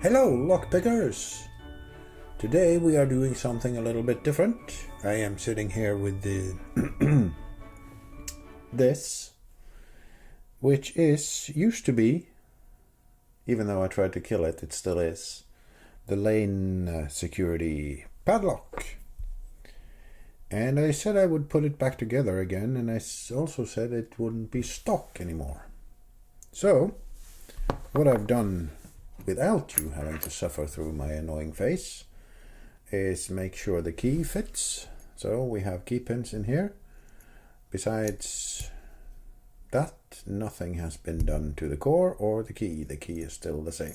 Hello, lockpickers! Today we are doing something a little bit different. I am sitting here with the this, which used to be, even though I tried to kill it, it still is, the lane security padlock. And I said I would put it back together again, and I also said it wouldn't be stock anymore. So, what I've done without you having to suffer through my annoying face is make sure the key fits. So we have key pins in here. Besides that, nothing has been done to the core or the key. The key is still the same.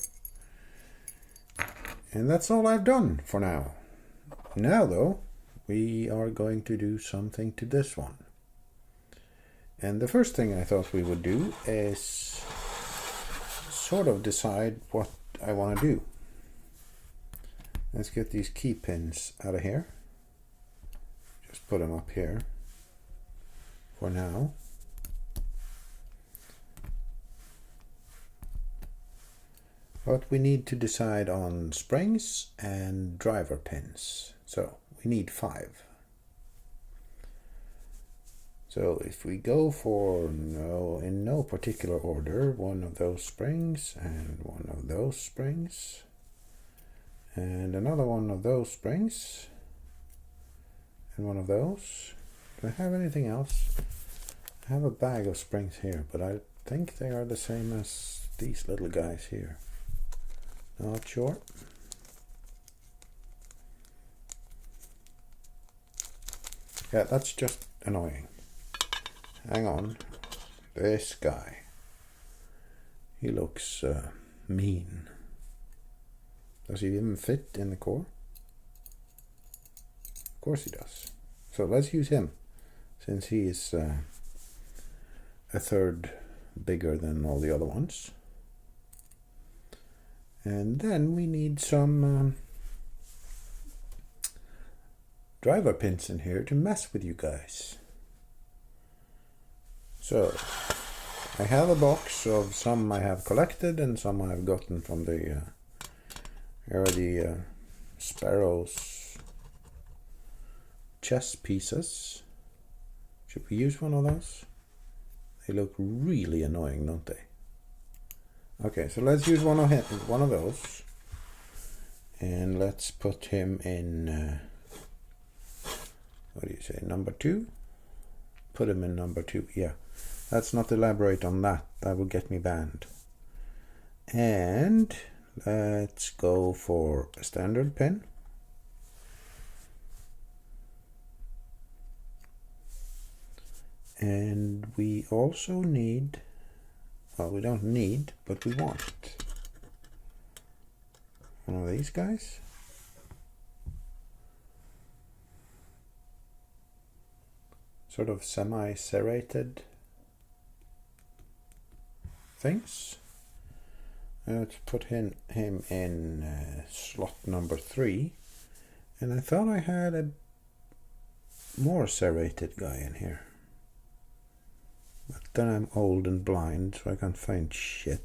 And that's all I've done for now. Now though, we are going to do something to this one. And the first thing I thought we would do is sort of decide what I want to do. Let's get these key pins out of here. Just put them up here for now. But we need to decide on springs and driver pins. So we need 5. So if we go for in no particular order, one of those springs and one of those springs and another one of those springs and one of those. Do I have anything else? I have a bag of springs here, but I think they are the same as these little guys here. Not sure. Yeah, that's just annoying. Hang on, this guy, he looks mean. Does he even fit in the core? Of course he does. So let's use him, since he is a third bigger than all the other ones. And then we need some driver pins in here to mess with you guys. So, I have a box of some I have collected and some I've gotten from the sparrows chess pieces. Should we use one of those? They look really annoying, don't they? Okay, so let's use one of those, and let's put him in. What do you say? Number 2. Put him in number 2. Yeah. Let's not elaborate on that. That will get me banned. And let's go for a standard pin. And we also need, well, we don't need, but we want one of these guys. Sort of semi-serrated things. Let's put him in slot number 3, and I thought I had a more serrated guy in here, but then I'm old and blind, so I can't find shit.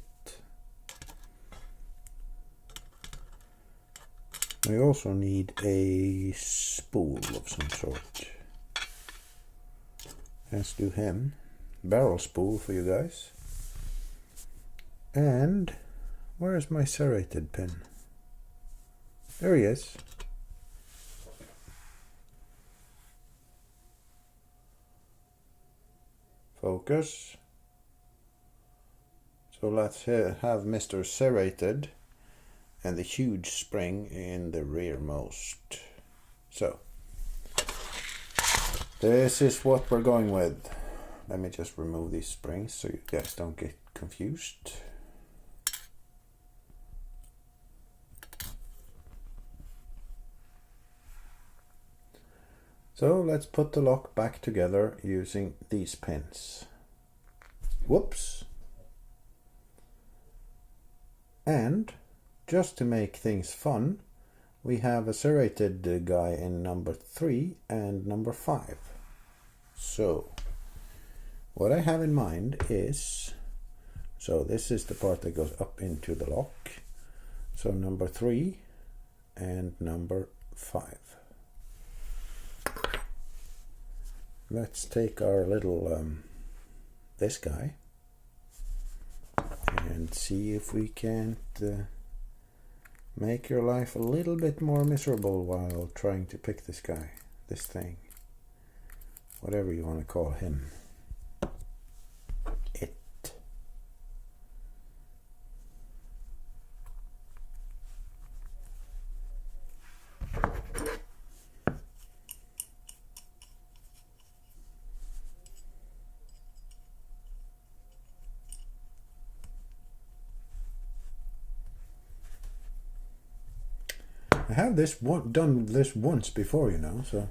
I also need a spool of some sort. Let's do him. Barrel spool for you guys. And where is my serrated pin? There he is. Focus. So let's have Mr. Serrated and the huge spring in the rearmost. So this is what we're going with. Let me just remove these springs so you guys don't get confused. So let's put the lock back together using these pins. Whoops. And just to make things fun, we have a serrated guy in number 3 and number 5. So what I have in mind is, so this is the part that goes up into the lock. So number 3 and number 5. Let's take our little this guy and see if we can't make your life a little bit more miserable while trying to pick this guy, this thing, whatever you want to call him. It. I have done this once before, you know, so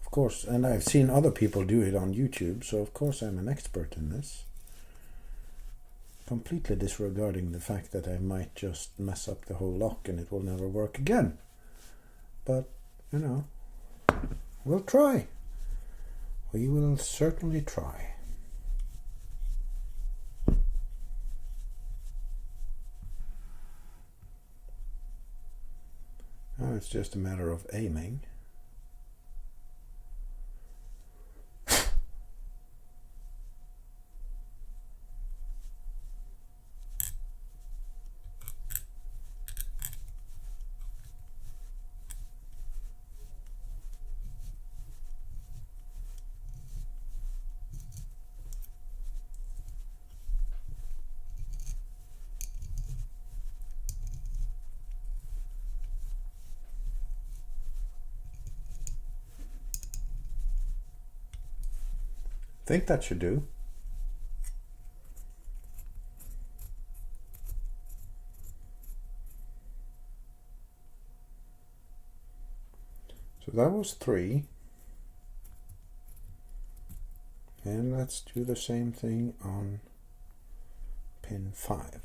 of course, and I've seen other people do it on YouTube, so of course I'm an expert in this. Completely disregarding the fact that I might just mess up the whole lock and it will never work again. But, you know, we'll try. We will certainly try. Now it's just a matter of aiming. I think that should do. So that was 3. And let's do the same thing on pin 5.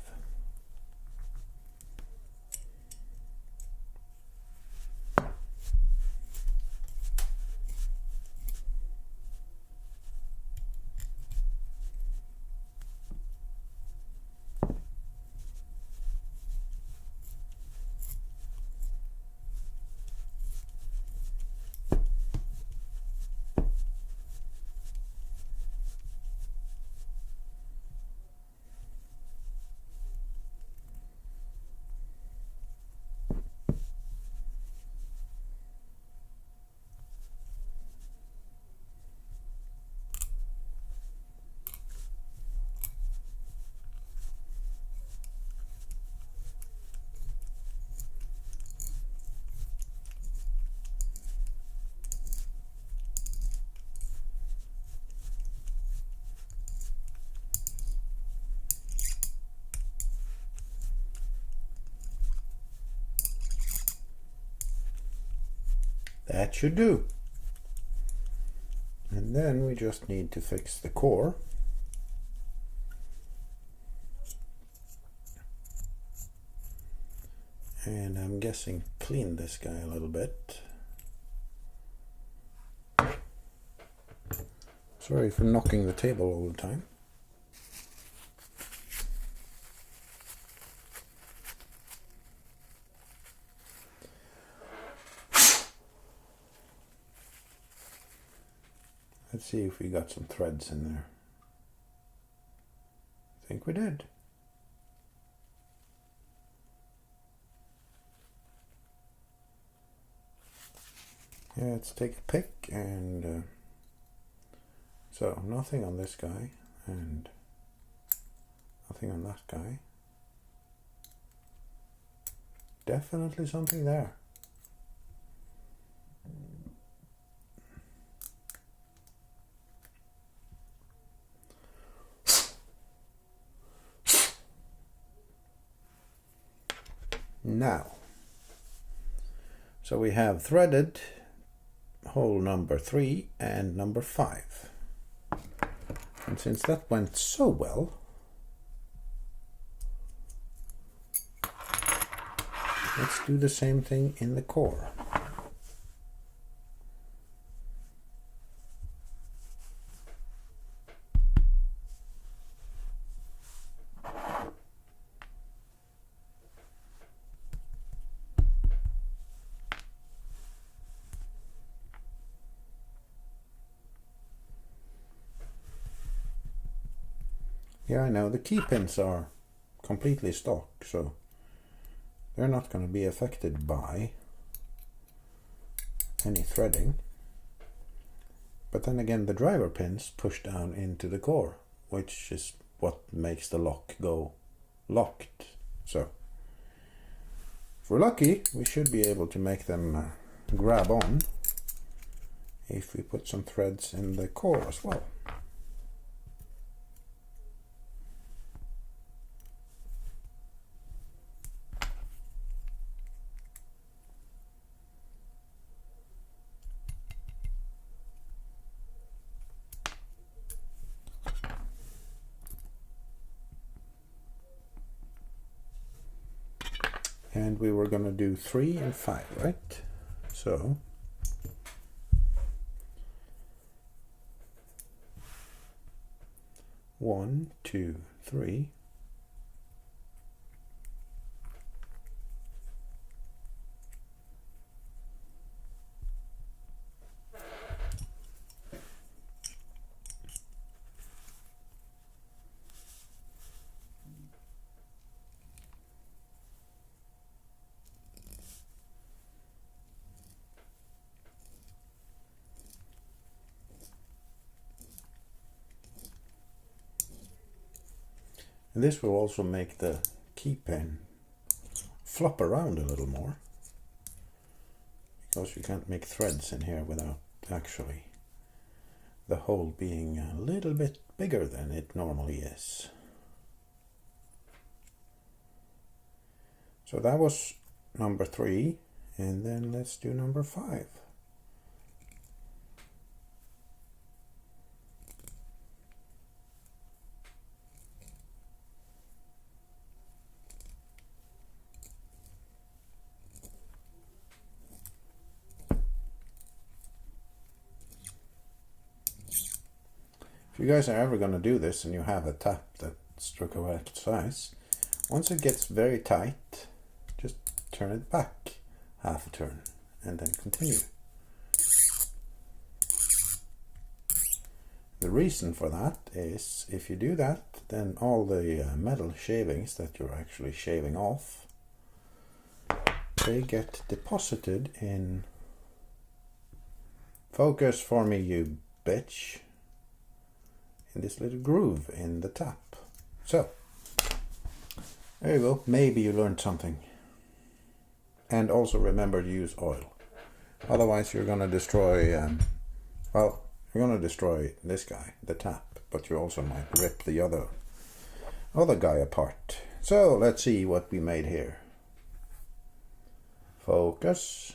That should do. And then we just need to fix the core. And I'm guessing clean this guy a little bit. Sorry for knocking the table all the time. Let's see if we got some threads in there. I think we did. Yeah, let's take a pick and so nothing on this guy and nothing on that guy. Definitely something there. Now, so we have threaded hole number 3 and number 5. And since that went so well, let's do the same thing in the core. Yeah, I know the key pins are completely stock, so they're not going to be affected by any threading. But then again, the driver pins push down into the core, which is what makes the lock go locked. So if we're lucky, we should be able to make them grab on if we put some threads in the core as well. And we were going to do 3 and 5, right? So one, 2, 3. And this will also make the key pin flop around a little more, because you can't make threads in here without actually the hole being a little bit bigger than it normally is. So that was number 3, and then let's do number 5. If you guys are ever going to do this and you have a tap that's the correct size, once it gets very tight, just turn it back half a turn and then continue. The reason for that is if you do that, then all the metal shavings that you're actually shaving off, they get deposited in, focus for me you bitch, in this little groove in the tap. So there you go, maybe you learned something. And also remember to use oil, otherwise you're going to destroy well, you're going to destroy this guy, the tap, but you also might rip the other guy apart. So let's see what we made here. Focus.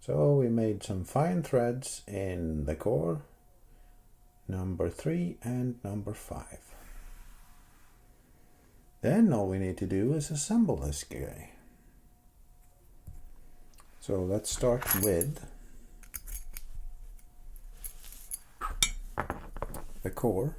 So we made some fine threads in the core, number 3 and number 5. Then all we need to do is assemble this guy. So let's start with the core.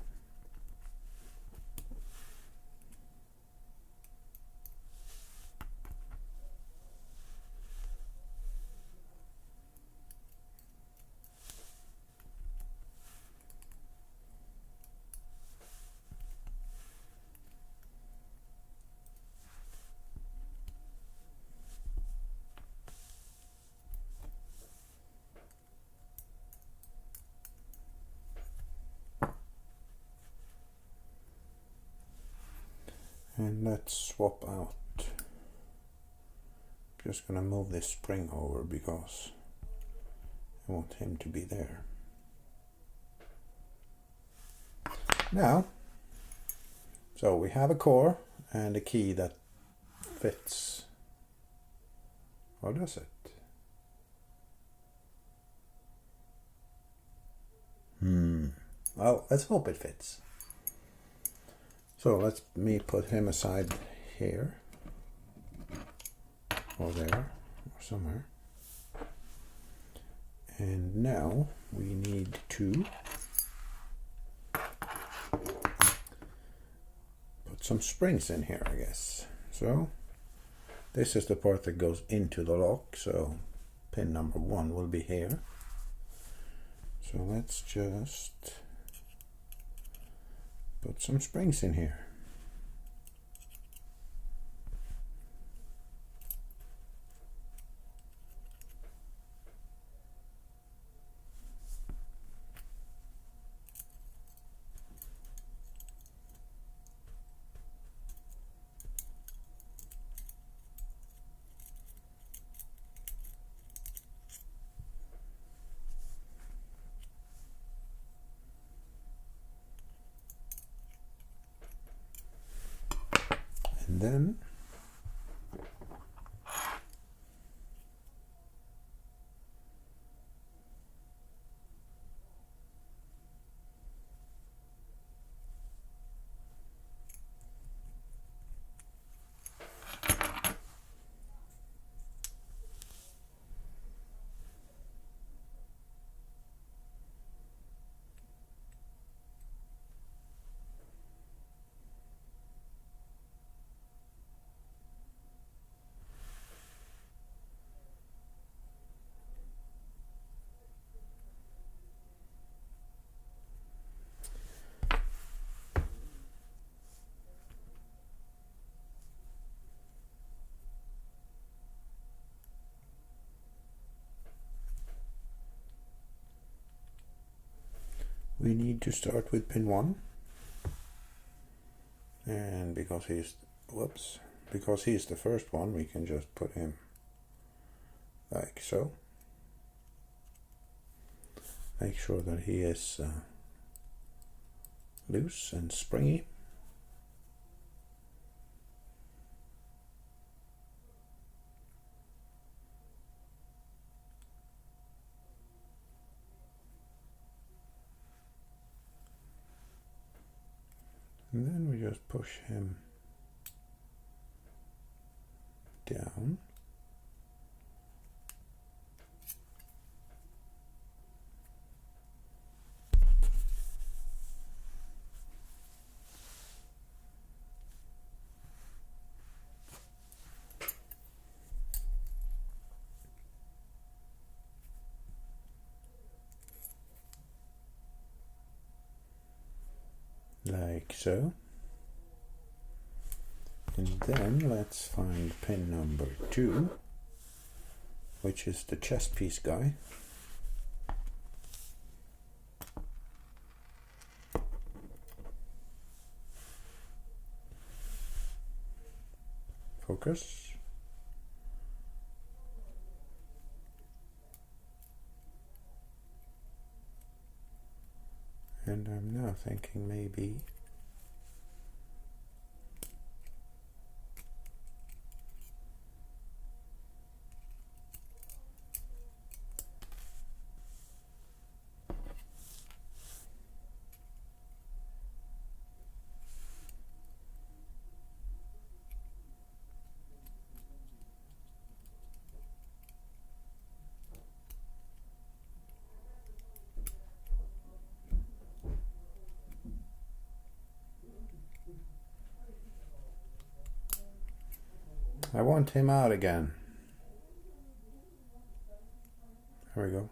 And let's swap out. Just gonna move this spring over because I want him to be there. Now, so we have a core and a key that fits. Or does it? Well, let's hope it fits. So let me put him aside here, or there, or somewhere. And now we need to put some springs in here, I guess. So this is the part that goes into the lock, so pin number 1 will be here. So let's just put some springs in here. And then we need to start with pin 1, and because he's the first one, we can just put him like so. Make sure that he is loose and springy. And then we just push him down. Like so. And then let's find pin number 2, which is the chest piece guy. Focus. And I'm now thinking maybe I want him out again. There we go.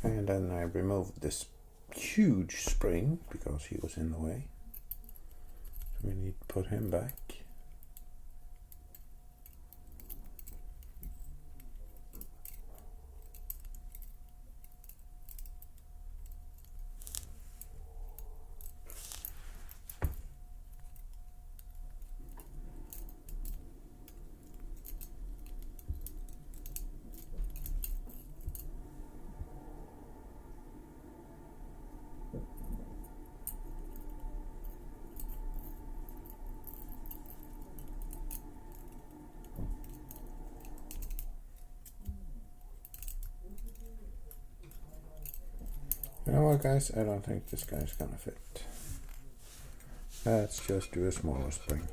And then I removed this huge spring because he was in the way. So we need to put him back. You know what, guys? I don't think this guy's gonna fit. Let's just do a smaller spring.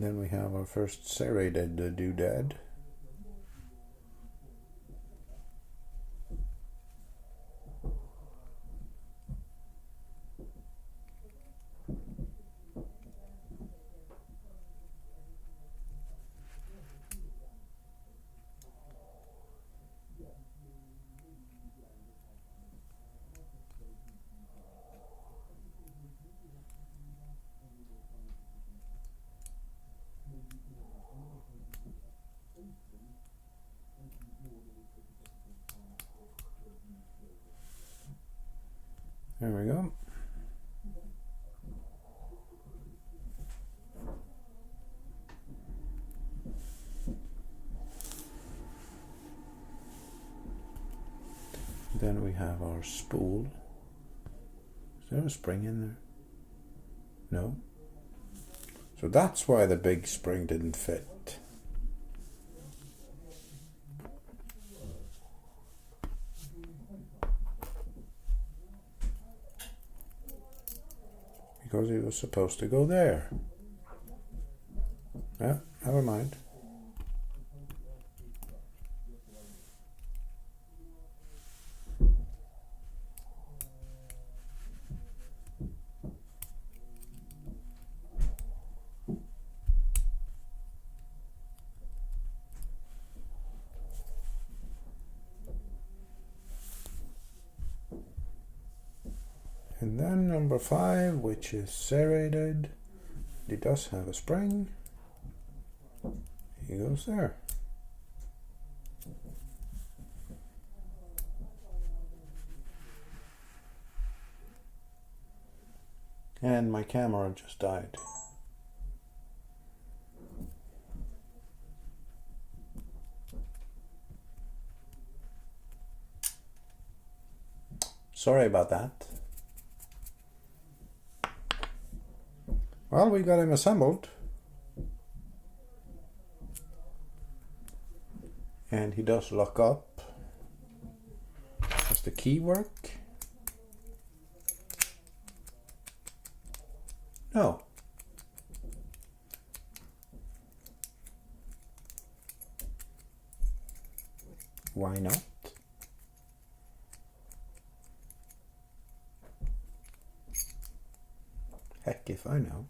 And then we have our first serrated doodad. There we go. Then we have our spool. Is there a spring in there? No. So that's why the big spring didn't fit. Because he was supposed to go there. Yeah, never mind. And then number 5, which is serrated. He does have a spring. He goes there. And my camera just died. Sorry about that. Well, we got him assembled. And he does lock up. Does the key work? No. Why not? Heck if I know.